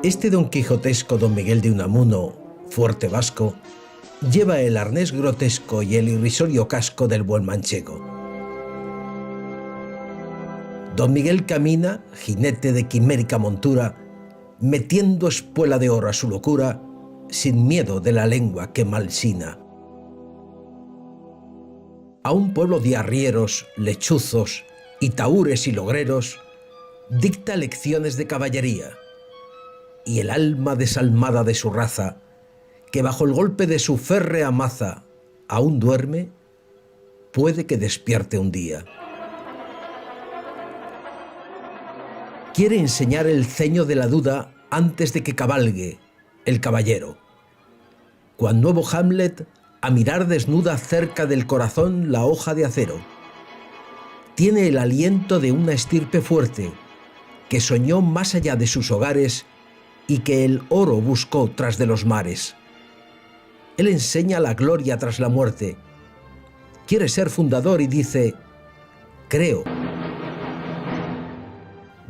Este don quijotesco don Miguel de Unamuno, fuerte vasco, lleva el arnés grotesco y el irrisorio casco del buen manchego. Don Miguel camina, jinete de quimérica montura, metiendo espuela de oro a su locura, sin miedo de la lengua que malsina. A un pueblo de arrieros, lechuzos, y tahúres y logreros, dicta lecciones de caballería, y el alma desalmada de su raza, que bajo el golpe de su férrea maza aún duerme, puede que despierte un día. Quiere enseñar el ceño de la duda antes de que cabalgue el caballero, cual nuevo Hamlet a mirar desnuda cerca del corazón la hoja de acero. Tiene el aliento de una estirpe fuerte, que soñó más allá de sus hogares y que el oro buscó tras de los mares. Él enseña la gloria tras la muerte. Quiere ser fundador y dice: creo.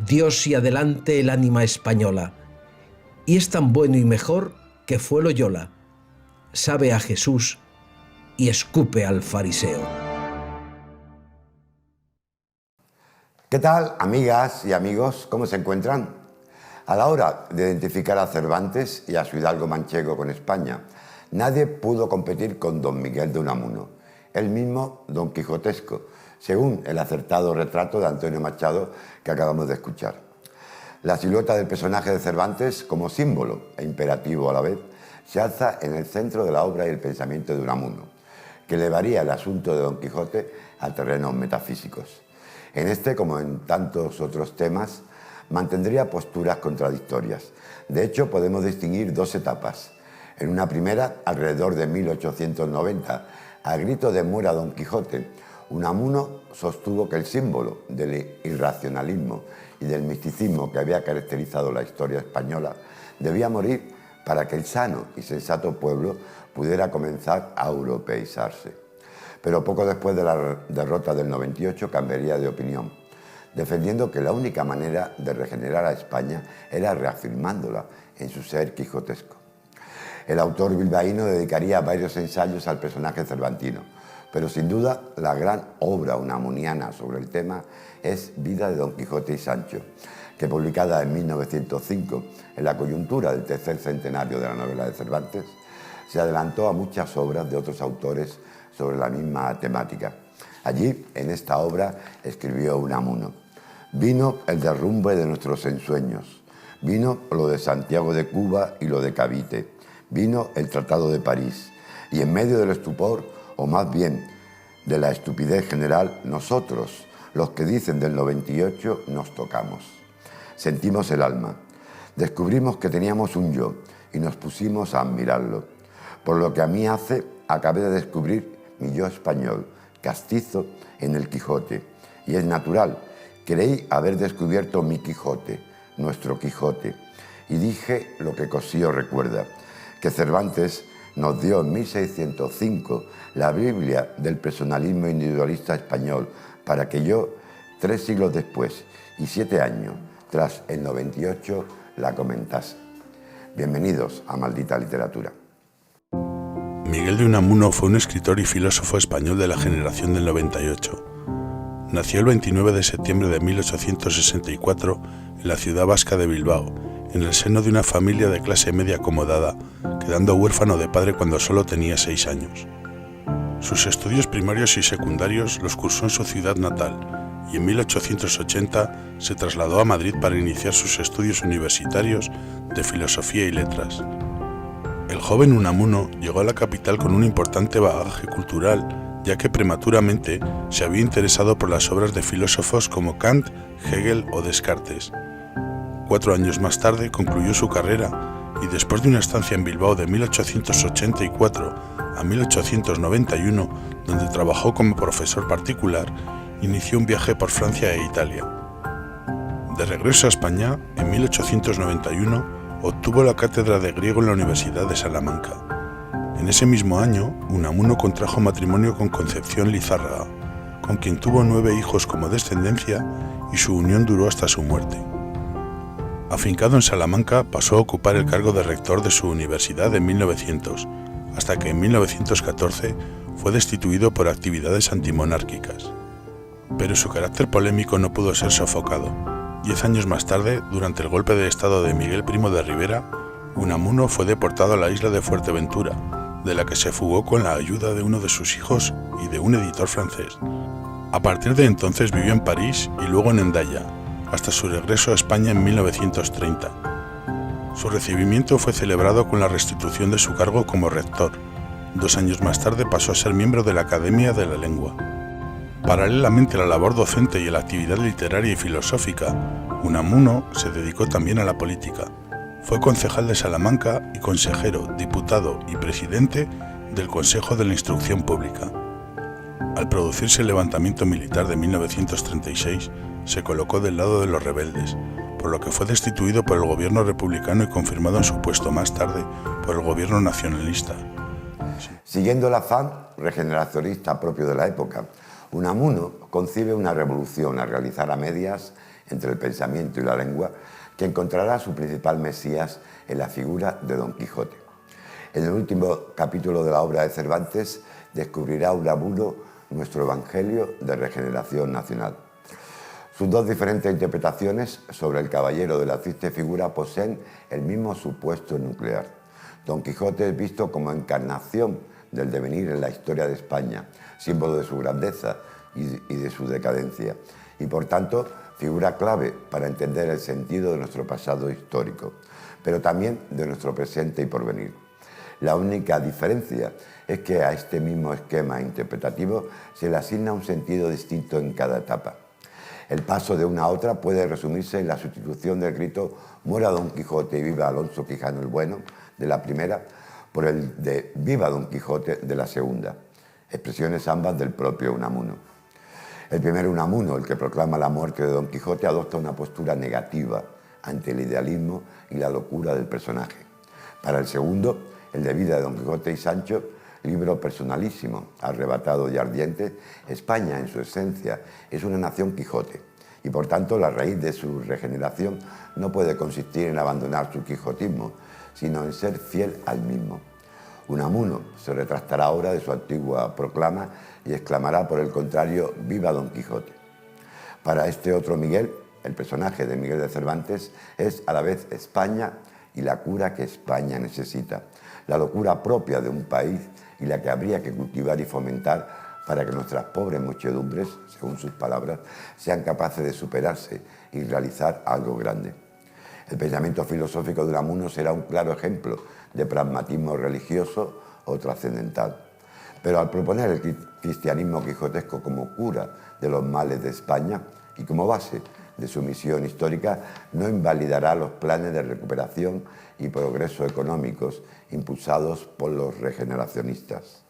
Dios y adelante el ánima española, y es tan bueno y mejor que fue Loyola. Sabe a Jesús y escupe al fariseo. ¿Qué tal, amigas y amigos? ¿Cómo se encuentran? A la hora de identificar a Cervantes y a su hidalgo manchego con España, nadie pudo competir con don Miguel de Unamuno, el mismo don quijotesco, según el acertado retrato de Antonio Machado que acabamos de escuchar. La silueta del personaje de Cervantes, como símbolo e imperativo a la vez, se alza en el centro de la obra y el pensamiento de Unamuno, que elevaría el asunto de Don Quijote a terrenos metafísicos. En este, como en tantos otros temas, mantendría posturas contradictorias. De hecho, podemos distinguir dos etapas. En una primera, alrededor de 1890, a grito de muera Don Quijote, Unamuno sostuvo que el símbolo del irracionalismo y del misticismo que había caracterizado la historia española debía morir para que el sano y sensato pueblo pudiera comenzar a europeizarse. Pero poco después de la derrota del 98 cambiaría de opinión, defendiendo que la única manera de regenerar a España era reafirmándola en su ser quijotesco. El autor bilbaíno dedicaría varios ensayos al personaje cervantino, pero sin duda la gran obra unamuniana sobre el tema es Vida de Don Quijote y Sancho, que publicada en 1905, en la coyuntura del tercer centenario de la novela de Cervantes, se adelantó a muchas obras de otros autores sobre la misma temática. Allí, en esta obra, escribió Unamuno: vino el derrumbe de nuestros ensueños, vino lo de Santiago de Cuba y lo de Cavite, vino el Tratado de París, y en medio del estupor, o más bien de la estupidez general, nosotros, los que dicen del 98, nos tocamos. Sentimos el alma, descubrimos que teníamos un yo y nos pusimos a admirarlo. Por lo que a mí hace, acabé de descubrir mi yo español, castizo, en el Quijote. Y es natural, creí haber descubierto mi Quijote, nuestro Quijote. Y dije lo que Cosío recuerda, que Cervantes nos dio en 1605 la Biblia del personalismo individualista español, para que yo, 3 siglos después y 7 años tras el 98, la comentase. Bienvenidos a Maldita Literatura. Miguel de Unamuno fue un escritor y filósofo español de la generación del 98. Nació el 29 de septiembre de 1864 en la ciudad vasca de Bilbao, en el seno de una familia de clase media acomodada, quedando huérfano de padre cuando solo tenía 6 años. Sus estudios primarios y secundarios los cursó en su ciudad natal y en 1880 se trasladó a Madrid para iniciar sus estudios universitarios de filosofía y letras. El joven Unamuno llegó a la capital con un importante bagaje cultural, ya que prematuramente se había interesado por las obras de filósofos como Kant, Hegel o Descartes. 4 años más tarde concluyó su carrera y después de una estancia en Bilbao de 1884 a 1891, donde trabajó como profesor particular, inició un viaje por Francia e Italia. De regreso a España, en 1891, obtuvo la cátedra de griego en la Universidad de Salamanca. En ese mismo año, Unamuno contrajo matrimonio con Concepción Lizárraga, con quien tuvo 9 hijos como descendencia y su unión duró hasta su muerte. Afincado en Salamanca, pasó a ocupar el cargo de rector de su universidad en 1900, hasta que en 1914 fue destituido por actividades antimonárquicas. Pero su carácter polémico no pudo ser sofocado. 10 años más tarde, durante el golpe de estado de Miguel Primo de Rivera, Unamuno fue deportado a la isla de Fuerteventura, de la que se fugó con la ayuda de uno de sus hijos y de un editor francés. A partir de entonces vivió en París y luego en Hendaya, hasta su regreso a España en 1930. Su recibimiento fue celebrado con la restitución de su cargo como rector. 2 años más tarde pasó a ser miembro de la Academia de la Lengua. Paralelamente a la labor docente y a la actividad literaria y filosófica, Unamuno se dedicó también a la política. Fue concejal de Salamanca y consejero, diputado y presidente del Consejo de la Instrucción Pública. Al producirse el levantamiento militar de 1936, se colocó del lado de los rebeldes, por lo que fue destituido por el gobierno republicano y confirmado en su puesto más tarde por el gobierno nacionalista. Siguiendo el afán regeneracionista propio de la época, Unamuno concibe una revolución a realizar a medias entre el pensamiento y la lengua que encontrará su principal mesías en la figura de Don Quijote. En el último capítulo de la obra de Cervantes descubrirá Unamuno nuestro evangelio de regeneración nacional. Sus dos diferentes interpretaciones sobre el caballero de la triste figura poseen el mismo supuesto nuclear. Don Quijote es visto como encarnación del devenir en la historia de España, símbolo de su grandeza y de su decadencia, y por tanto figura clave para entender el sentido de nuestro pasado histórico, pero también de nuestro presente y porvenir. La única diferencia es que a este mismo esquema interpretativo se le asigna un sentido distinto en cada etapa. El paso de una a otra puede resumirse en la sustitución del grito «Muera Don Quijote y viva Alonso Quijano el Bueno» de la primera por el de «Viva Don Quijote» de la segunda, expresiones ambas del propio Unamuno. El primer Unamuno, el que proclama la muerte de Don Quijote, adopta una postura negativa ante el idealismo y la locura del personaje. Para el segundo, el de Vida de Don Quijote y Sancho, libro personalísimo, arrebatado y ardiente, España en su esencia es una nación Quijote y por tanto la raíz de su regeneración no puede consistir en abandonar su quijotismo, sino en ser fiel al mismo. Unamuno se retractará ahora de su antigua proclama y exclamará por el contrario «Viva Don Quijote». Para este otro Miguel, el personaje de Miguel de Cervantes es a la vez España y la cura que España necesita, la locura propia de un país y la que habría que cultivar y fomentar para que nuestras pobres muchedumbres, según sus palabras, sean capaces de superarse y realizar algo grande. El pensamiento filosófico de Unamuno será un claro ejemplo de pragmatismo religioso o trascendental. Pero al proponer el cristianismo quijotesco como cura de los males de España y como base de su misión histórica, no invalidará los planes de recuperación y progreso económicos impulsados por los regeneracionistas.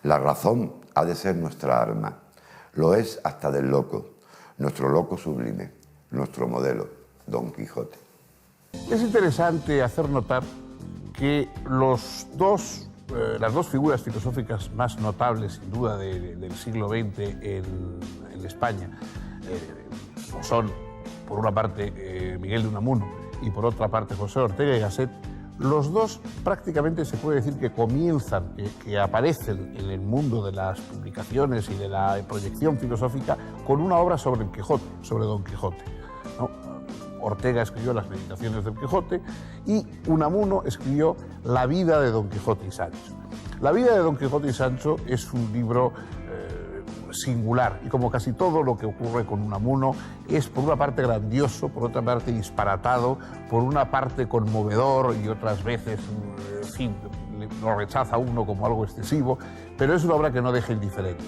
La razón ha de ser nuestra arma, lo es hasta del loco, nuestro loco sublime, nuestro modelo, Don Quijote. Es interesante hacer notar que las dos figuras filosóficas más notables, sin duda, del siglo XX en España, son, por una parte, Miguel de Unamuno y por otra parte, José Ortega y Gasset. Los dos prácticamente se puede decir que comienzan, que aparecen en el mundo de las publicaciones y de la proyección filosófica con una obra sobre el Quijote, sobre Don Quijote, ¿no? Ortega escribió Las Meditaciones del Quijote y Unamuno escribió La vida de Don Quijote y Sancho. La vida de Don Quijote y Sancho es un libro singular y como casi todo lo que ocurre con Unamuno es por una parte grandioso, por otra parte disparatado, por una parte conmovedor y otras veces, en fin, lo rechaza uno como algo excesivo, pero es una obra que no deja indiferente.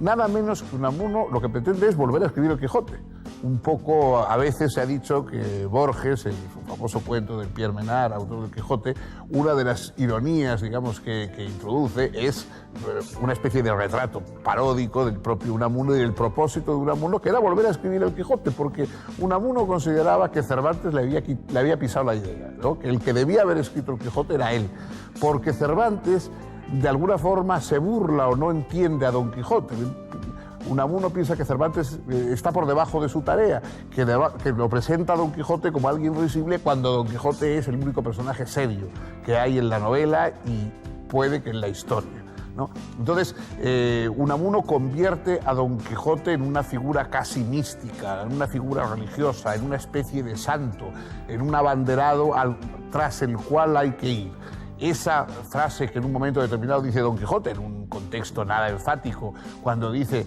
Nada menos que Unamuno lo que pretende es volver a escribir el Quijote. Un poco, a veces se ha dicho que Borges, en su famoso cuento del Pierre Menard, autor del Quijote, una de las ironías, digamos, que introduce es una especie de retrato paródico del propio Unamuno y del propósito de Unamuno, que era volver a escribir el Quijote, porque Unamuno consideraba que Cervantes le había pisado la idea, ¿no? Que el que debía haber escrito el Quijote era él, porque Cervantes de alguna forma se burla o no entiende a Don Quijote. Unamuno piensa que Cervantes está por debajo de su tarea, que lo presenta a Don Quijote como alguien risible cuando Don Quijote es el único personaje serio que hay en la novela y puede que en la historia, ¿no? Entonces, Unamuno convierte a Don Quijote en una figura casi mística, en una figura religiosa, en una especie de santo, en un abanderado tras el cual hay que ir. Esa frase que en un momento determinado dice Don Quijote, en un contexto nada enfático, cuando dice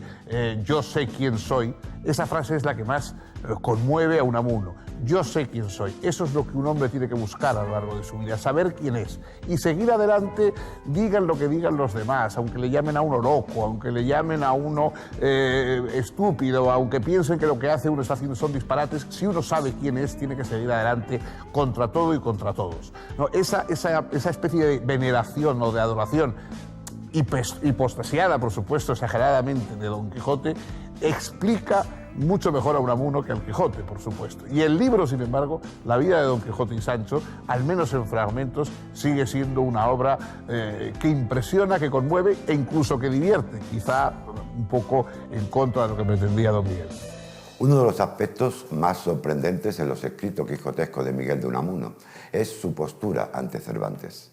yo sé quién soy, esa frase es la que más conmueve a Unamuno. Yo sé quién soy. Eso es lo que un hombre tiene que buscar a lo largo de su vida, saber quién es. Y seguir adelante, digan lo que digan los demás, aunque le llamen a uno loco, aunque le llamen a uno estúpido, aunque piensen que lo que hace uno está haciendo son disparates, si uno sabe quién es, tiene que seguir adelante contra todo y contra todos, ¿no? Esa especie de veneración o de adoración hipostasiada, por supuesto, exageradamente, de Don Quijote, explica mucho mejor a Unamuno que al Quijote, por supuesto. Y el libro, sin embargo, la vida de Don Quijote y Sancho, al menos en fragmentos, sigue siendo una obra que impresiona, que conmueve e incluso que divierte, quizá un poco en contra de lo que pretendía Don Miguel. Uno de los aspectos más sorprendentes en los escritos quijotescos de Miguel de Unamuno es su postura ante Cervantes.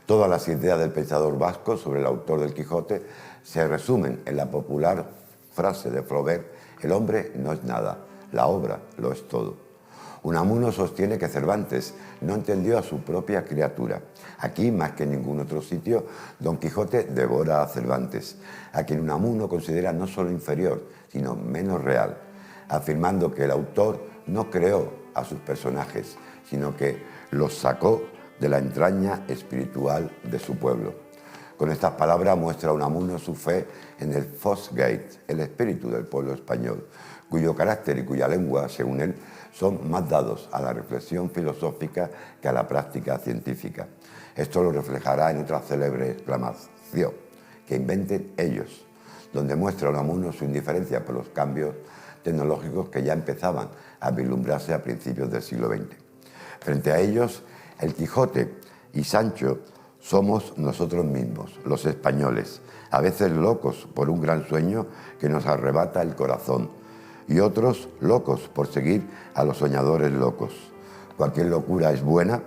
Todas las ideas del pensador vasco sobre el autor del Quijote se resumen en la popular frase de Flaubert: el hombre no es nada, la obra lo es todo. Unamuno sostiene que Cervantes no entendió a su propia criatura. Aquí, más que en ningún otro sitio, Don Quijote devora a Cervantes, a quien Unamuno considera no solo inferior, sino menos real, afirmando que el autor no creó a sus personajes, sino que los sacó de la entraña espiritual de su pueblo. Con estas palabras muestra Unamuno su fe en el Fosgate, el espíritu del pueblo español, cuyo carácter y cuya lengua, según él, son más dados a la reflexión filosófica que a la práctica científica. Esto lo reflejará en otra célebre exclamación: que inventen ellos, donde muestra Unamuno su indiferencia por los cambios tecnológicos que ya empezaban a vislumbrarse a principios del siglo XX. Frente a ellos, el Quijote y Sancho somos nosotros mismos, los españoles, a veces locos por un gran sueño que nos arrebata el corazón, y otros locos por seguir a los soñadores locos. Cualquier locura es buena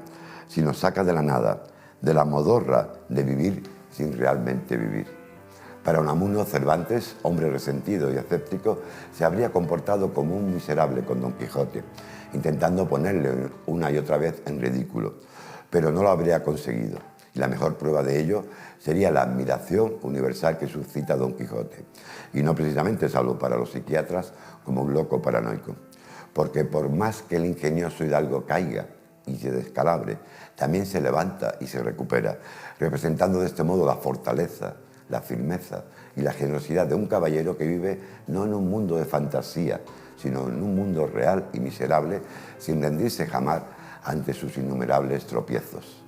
si nos saca de la nada, de la modorra de vivir sin realmente vivir. Para Unamuno, Cervantes, hombre resentido y escéptico, se habría comportado como un miserable con Don Quijote, intentando ponerle una y otra vez en ridículo, pero no lo habría conseguido. Y la mejor prueba de ello sería la admiración universal que suscita Don Quijote, y no precisamente salvo para los psiquiatras como un loco paranoico, porque por más que el ingenioso hidalgo caiga y se descalabre, también se levanta y se recupera, representando de este modo la fortaleza, la firmeza y la generosidad de un caballero que vive no en un mundo de fantasía, sino en un mundo real y miserable, sin rendirse jamás ante sus innumerables tropiezos.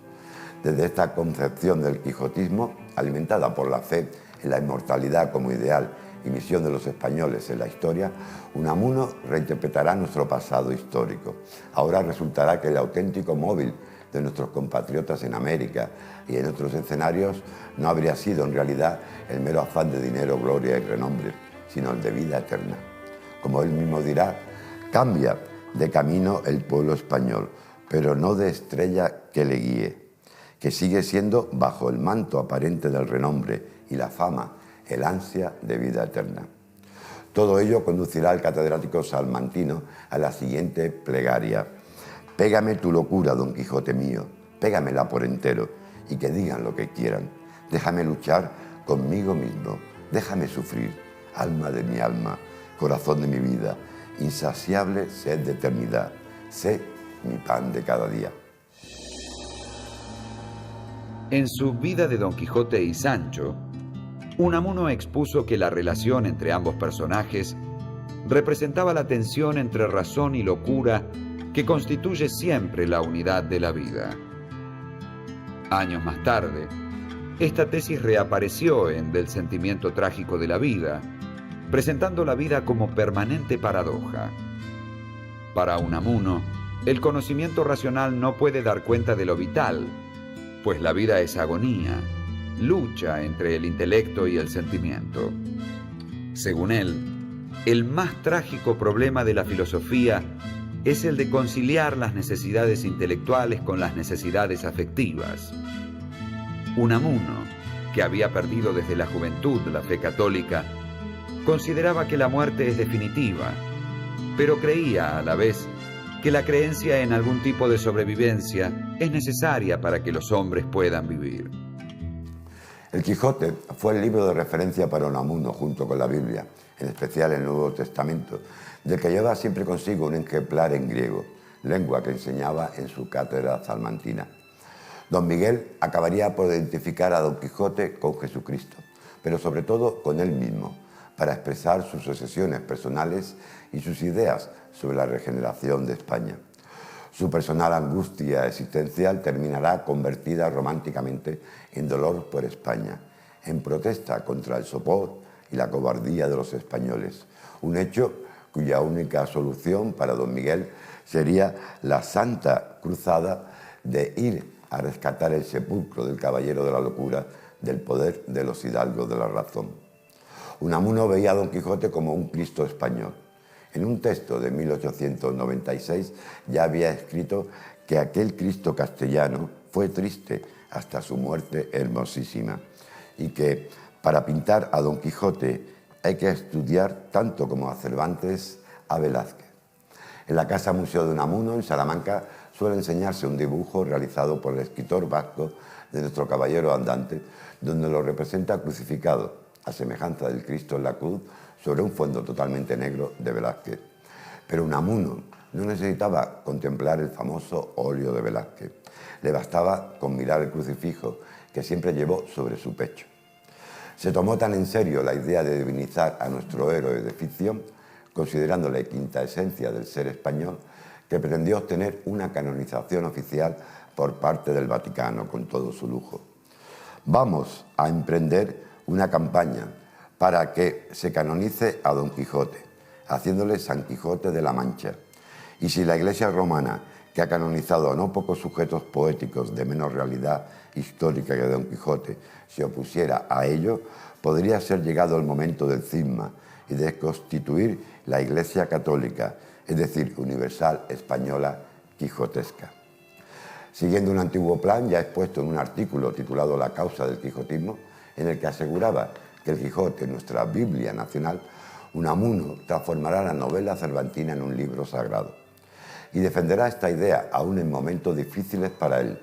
Desde esta concepción del quijotismo, alimentada por la fe en la inmortalidad como ideal y misión de los españoles en la historia, Unamuno reinterpretará nuestro pasado histórico. Ahora resultará que el auténtico móvil de nuestros compatriotas en América y en otros escenarios no habría sido en realidad el mero afán de dinero, gloria y renombre, sino el de vida eterna. Como él mismo dirá, cambia de camino el pueblo español, pero no de estrella que le guíe, que sigue siendo, bajo el manto aparente del renombre y la fama, el ansia de vida eterna. Todo ello conducirá al catedrático salmantino a la siguiente plegaria: pégame tu locura, Don Quijote mío, pégamela por entero, y que digan lo que quieran. Déjame luchar conmigo mismo, déjame sufrir, alma de mi alma, corazón de mi vida, insaciable sed de eternidad, sé mi pan de cada día. En su Vida de Don Quijote y Sancho, Unamuno expuso que la relación entre ambos personajes representaba la tensión entre razón y locura que constituye siempre la unidad de la vida. Años más tarde, esta tesis reapareció en Del sentimiento trágico de la vida, presentando la vida como permanente paradoja. Para Unamuno, el conocimiento racional no puede dar cuenta de lo vital, pues la vida es agonía, lucha entre el intelecto y el sentimiento. Según él, el más trágico problema de la filosofía es el de conciliar las necesidades intelectuales con las necesidades afectivas. Unamuno, que había perdido desde la juventud la fe católica, consideraba que la muerte es definitiva, pero creía a la vez que la creencia en algún tipo de sobrevivencia es necesaria para que los hombres puedan vivir. El Quijote fue el libro de referencia para Unamuno junto con la Biblia, en especial el Nuevo Testamento, del que lleva siempre consigo un ejemplar en griego, lengua que enseñaba en su cátedra salmantina. Don Miguel acabaría por identificar a Don Quijote con Jesucristo, pero sobre todo con él mismo, para expresar sus obsesiones personales y sus ideas sobre la regeneración de España. Su personal angustia existencial terminará convertida románticamente en dolor por España, en protesta contra el sopor y la cobardía de los españoles, un hecho cuya única solución para don Miguel sería la santa cruzada de ir a rescatar el sepulcro del caballero de la locura del poder de los hidalgos de la razón. Unamuno veía a Don Quijote como un Cristo español. En un texto de 1896 ya había escrito que aquel Cristo castellano fue triste hasta su muerte hermosísima y que para pintar a Don Quijote hay que estudiar tanto como a Cervantes a Velázquez. En la Casa Museo de Unamuno, en Salamanca, suele enseñarse un dibujo realizado por el escritor vasco de nuestro caballero andante, donde lo representa crucificado, a semejanza del Cristo en la cruz, sobre un fondo totalmente negro de Velázquez. Pero Unamuno no necesitaba contemplar el famoso óleo de Velázquez. Le bastaba con mirar el crucifijo que siempre llevó sobre su pecho. Se tomó tan en serio la idea de divinizar a nuestro héroe de ficción, considerándole quinta esencia del ser español, que pretendió obtener una canonización oficial por parte del Vaticano con todo su lujo. Vamos a emprender una campaña para que se canonice a Don Quijote, haciéndole San Quijote de la Mancha. Y si la Iglesia romana, que ha canonizado a no pocos sujetos poéticos de menos realidad histórica que Don Quijote, se opusiera a ello, podría ser llegado el momento del cisma y de constituir la Iglesia católica, es decir, universal española quijotesca. Siguiendo un antiguo plan ya expuesto en un artículo titulado La causa del quijotismo, en el que aseguraba que el Quijote, nuestra Biblia nacional, Unamuno transformará la novela cervantina en un libro sagrado. Y defenderá esta idea aún en momentos difíciles para él,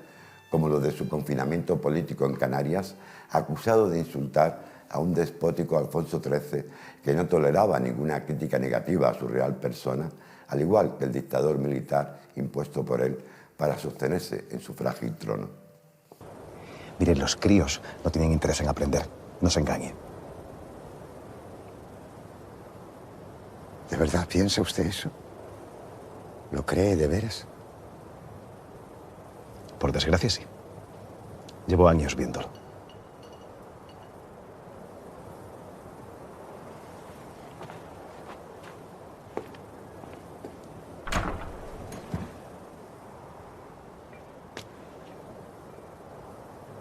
como los de su confinamiento político en Canarias, acusado de insultar a un despótico Alfonso XIII que no toleraba ninguna crítica negativa a su real persona, al igual que el dictador militar impuesto por él para sostenerse en su frágil trono. Miren, los críos no tienen interés en aprender, no se engañen. ¿De verdad piensa usted eso? ¿Lo cree de veras? Por desgracia, sí. Llevo años viéndolo.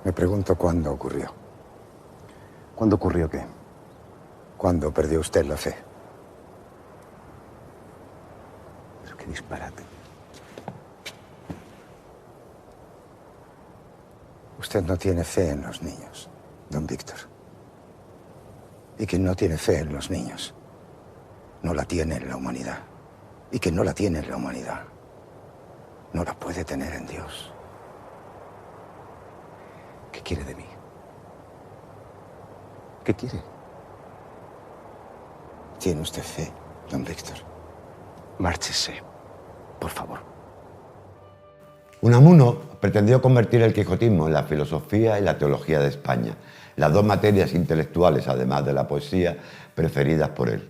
Me pregunto cuándo ocurrió. ¿Cuándo ocurrió qué? ¿Cuándo perdió usted la fe? Pero qué disparate. Usted no tiene fe en los niños, don Víctor. Y quien no tiene fe en los niños, no la tiene en la humanidad. Y quien no la tiene en la humanidad, no la puede tener en Dios. ¿Qué quiere de mí? ¿Qué quiere? ¿Tiene usted fe, don Víctor? Márchese, por favor. Unamuno pretendió convertir el quijotismo en la filosofía y la teología de España, las dos materias intelectuales, además de la poesía, preferidas por él.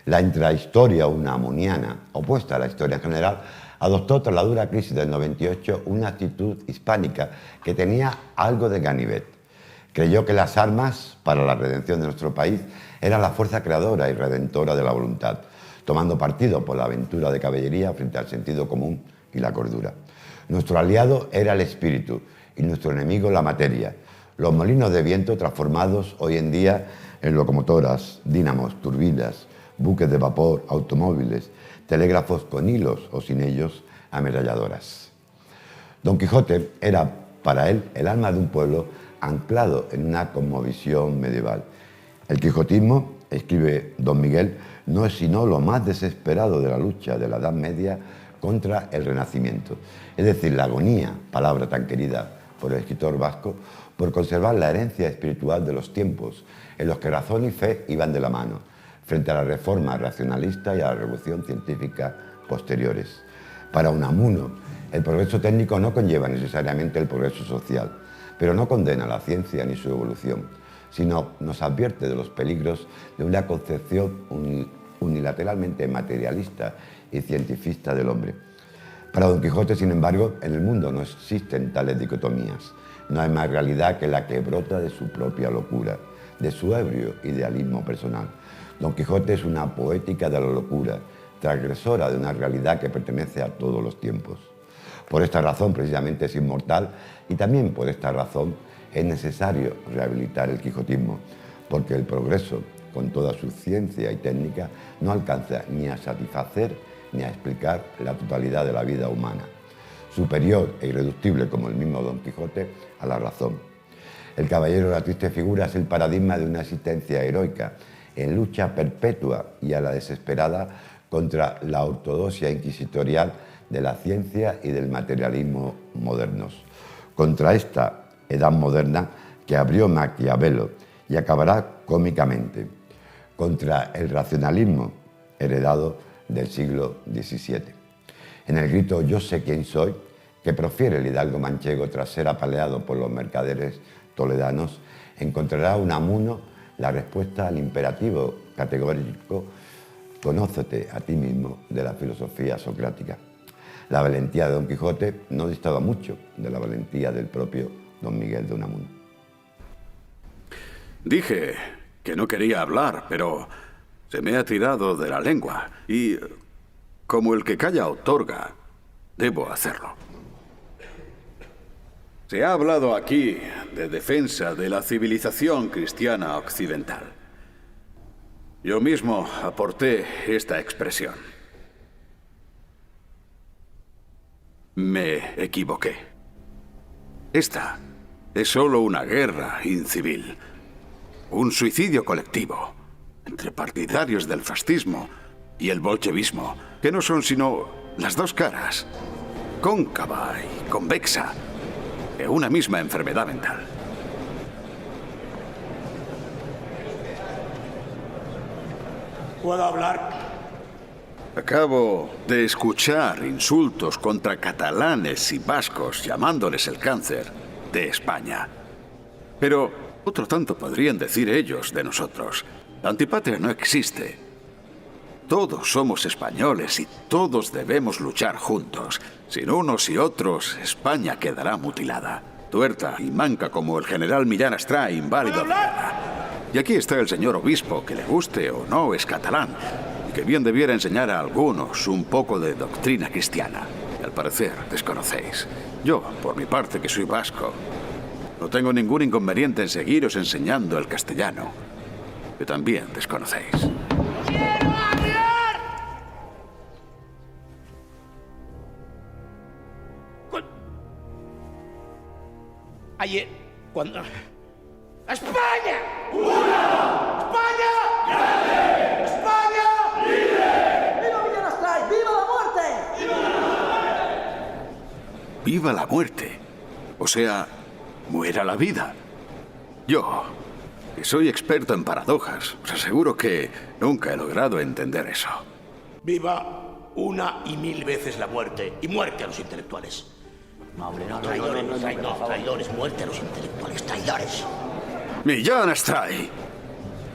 La intrahistoria unamuniana, opuesta a la historia en general, adoptó tras la dura crisis del 98 una actitud hispánica que tenía algo de ganivet. Creyó que las armas para la redención de nuestro país eran la fuerza creadora y redentora de la voluntad, tomando partido por la aventura de caballería frente al sentido común y la cordura. Nuestro aliado era el espíritu y nuestro enemigo la materia. Los molinos de viento transformados hoy en día en locomotoras, dínamos, turbinas, buques de vapor, automóviles, telégrafos con hilos o sin ellos, ametralladoras. Don Quijote era para él el alma de un pueblo anclado en una cosmovisión medieval. El quijotismo, escribe don Miguel, no es sino lo más desesperado de la lucha de la Edad Media contra el Renacimiento. Es decir, la agonía, palabra tan querida por el escritor vasco, por conservar la herencia espiritual de los tiempos, en los que razón y fe iban de la mano, frente a la reforma racionalista y a la revolución científica posteriores. Para Unamuno, el progreso técnico no conlleva necesariamente el progreso social, pero no condena la ciencia ni su evolución, sino nos advierte de los peligros de una concepción unilateralmente materialista y cientifista del hombre. Para Don Quijote, sin embargo, en el mundo no existen tales dicotomías. No hay más realidad que la que brota de su propia locura, de su ebrio idealismo personal. Don Quijote es una poética de la locura, transgresora de una realidad que pertenece a todos los tiempos. Por esta razón, precisamente, es inmortal, y también por esta razón es necesario rehabilitar el quijotismo, porque el progreso, con toda su ciencia y técnica, no alcanza ni a satisfacer ni a explicar la totalidad de la vida humana, superior e irreductible, como el mismo Don Quijote, a la razón. El caballero de la triste figura es el paradigma de una existencia heroica, en lucha perpetua y a la desesperada contra la ortodoxia inquisitorial de la ciencia y del materialismo modernos, contra esta edad moderna que abrió Maquiavelo y acabará cómicamente, contra el racionalismo heredado del siglo XVII. En el grito «Yo sé quién soy», que profiere el hidalgo manchego tras ser apaleado por los mercaderes toledanos, encontrará Unamuno la respuesta al imperativo categórico «Conócete a ti mismo» de la filosofía socrática. La valentía de Don Quijote no distaba mucho de la valentía del propio Don Miguel de Unamuno. Dije que no quería hablar, pero se me ha tirado de la lengua y, como el que calla otorga, debo hacerlo. Se ha hablado aquí de defensa de la civilización cristiana occidental. Yo mismo aporté esta expresión. Me equivoqué. Esta es solo una guerra incivil, un suicidio colectivo entre partidarios del fascismo y el bolchevismo, que no son sino las dos caras, cóncava y convexa, de una misma enfermedad mental. ¿Puedo hablar? Acabo de escuchar insultos contra catalanes y vascos llamándoles el cáncer de España. Pero otro tanto podrían decir ellos de nosotros. La antipatria no existe. Todos somos españoles y todos debemos luchar juntos. Sin unos y otros, España quedará mutilada, tuerta y manca como el general Millán Astray, inválido de guerra. Y aquí está el señor obispo, que le guste o no es catalán, y que bien debiera enseñar a algunos un poco de doctrina cristiana, que al parecer desconocéis. Yo, por mi parte, que soy vasco, no tengo ningún inconveniente en seguiros enseñando el castellano, que también desconocéis. ¡Quiero hablar! Ayer, cuando... ¡España! ¡Una! ¡España! ¡Grande! ¡España! ¡Libre! ¡Viva Millán Astray! ¡Viva la muerte! ¡Viva la muerte! O sea, muera la vida. Yo, que soy experto en paradojas, os aseguro que nunca he logrado entender eso. Viva una y mil veces la muerte. Y muerte a los intelectuales. No, hombre, no, traidores, muerte a los intelectuales, traidores. Millán Astray.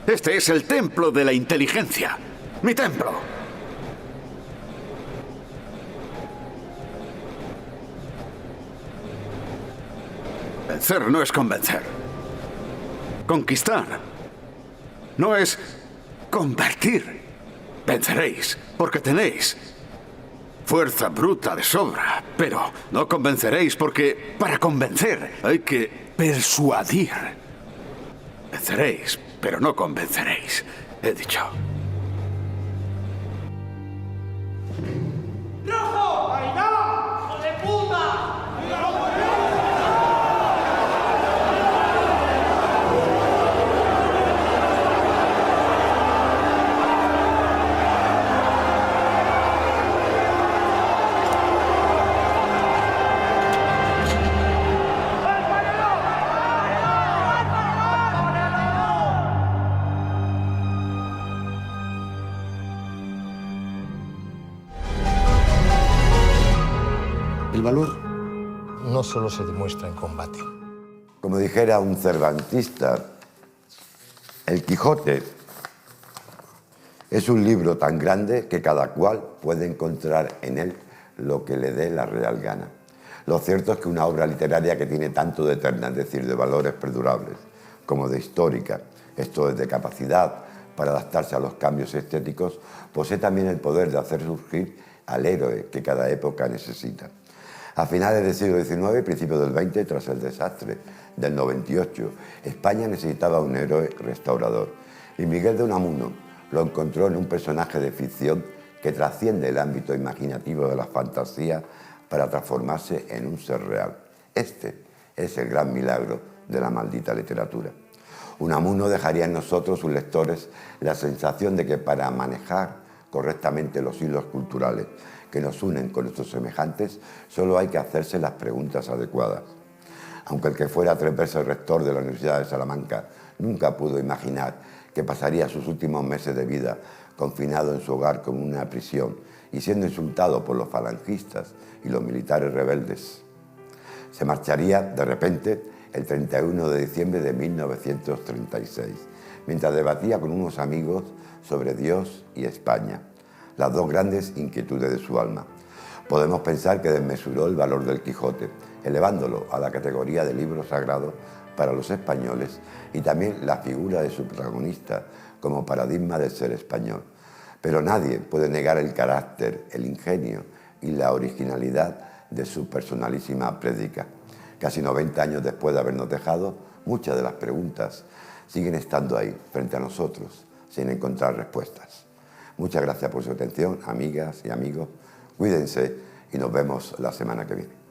Este es el templo de la inteligencia. Mi templo. Vencer no es convencer. Conquistar no es convertir. Venceréis porque tenéis fuerza bruta de sobra, pero no convenceréis porque para convencer hay que persuadir. Venceréis, pero no convenceréis. He dicho. ¡Rojo! ¡Ahí no! ¡Hijo de puta! El valor no solo se demuestra en combate. Como dijera un cervantista, El Quijote es un libro tan grande que cada cual puede encontrar en él lo que le dé la real gana. Lo cierto es que una obra literaria que tiene tanto de eterna, es decir, de valores perdurables, como de histórica, esto es de capacidad para adaptarse a los cambios estéticos, posee también el poder de hacer surgir al héroe que cada época necesita. A finales del siglo XIX y principios del XX, tras el desastre del 98, España necesitaba un héroe restaurador. Y Miguel de Unamuno lo encontró en un personaje de ficción que trasciende el ámbito imaginativo de la fantasía para transformarse en un ser real. Este es el gran milagro de la maldita literatura. Unamuno dejaría en nosotros, sus lectores, la sensación de que para manejar correctamente los hilos culturales que nos unen con nuestros semejantes, solo hay que hacerse las preguntas adecuadas. Aunque el que fuera 3 veces rector de la Universidad de Salamanca nunca pudo imaginar que pasaría sus últimos meses de vida confinado en su hogar como una prisión y siendo insultado por los falangistas y los militares rebeldes. Se marcharía de repente el 31 de diciembre de 1936, mientras debatía con unos amigos sobre Dios y España, las dos grandes inquietudes de su alma. Podemos pensar que desmesuró el valor del Quijote, elevándolo a la categoría de libro sagrado para los españoles y también la figura de su protagonista como paradigma del ser español. Pero nadie puede negar el carácter, el ingenio y la originalidad de su personalísima prédica. Casi 90 años después de habernos dejado, muchas de las preguntas siguen estando ahí, frente a nosotros, sin encontrar respuestas. Muchas gracias por su atención, amigas y amigos. Cuídense y nos vemos la semana que viene.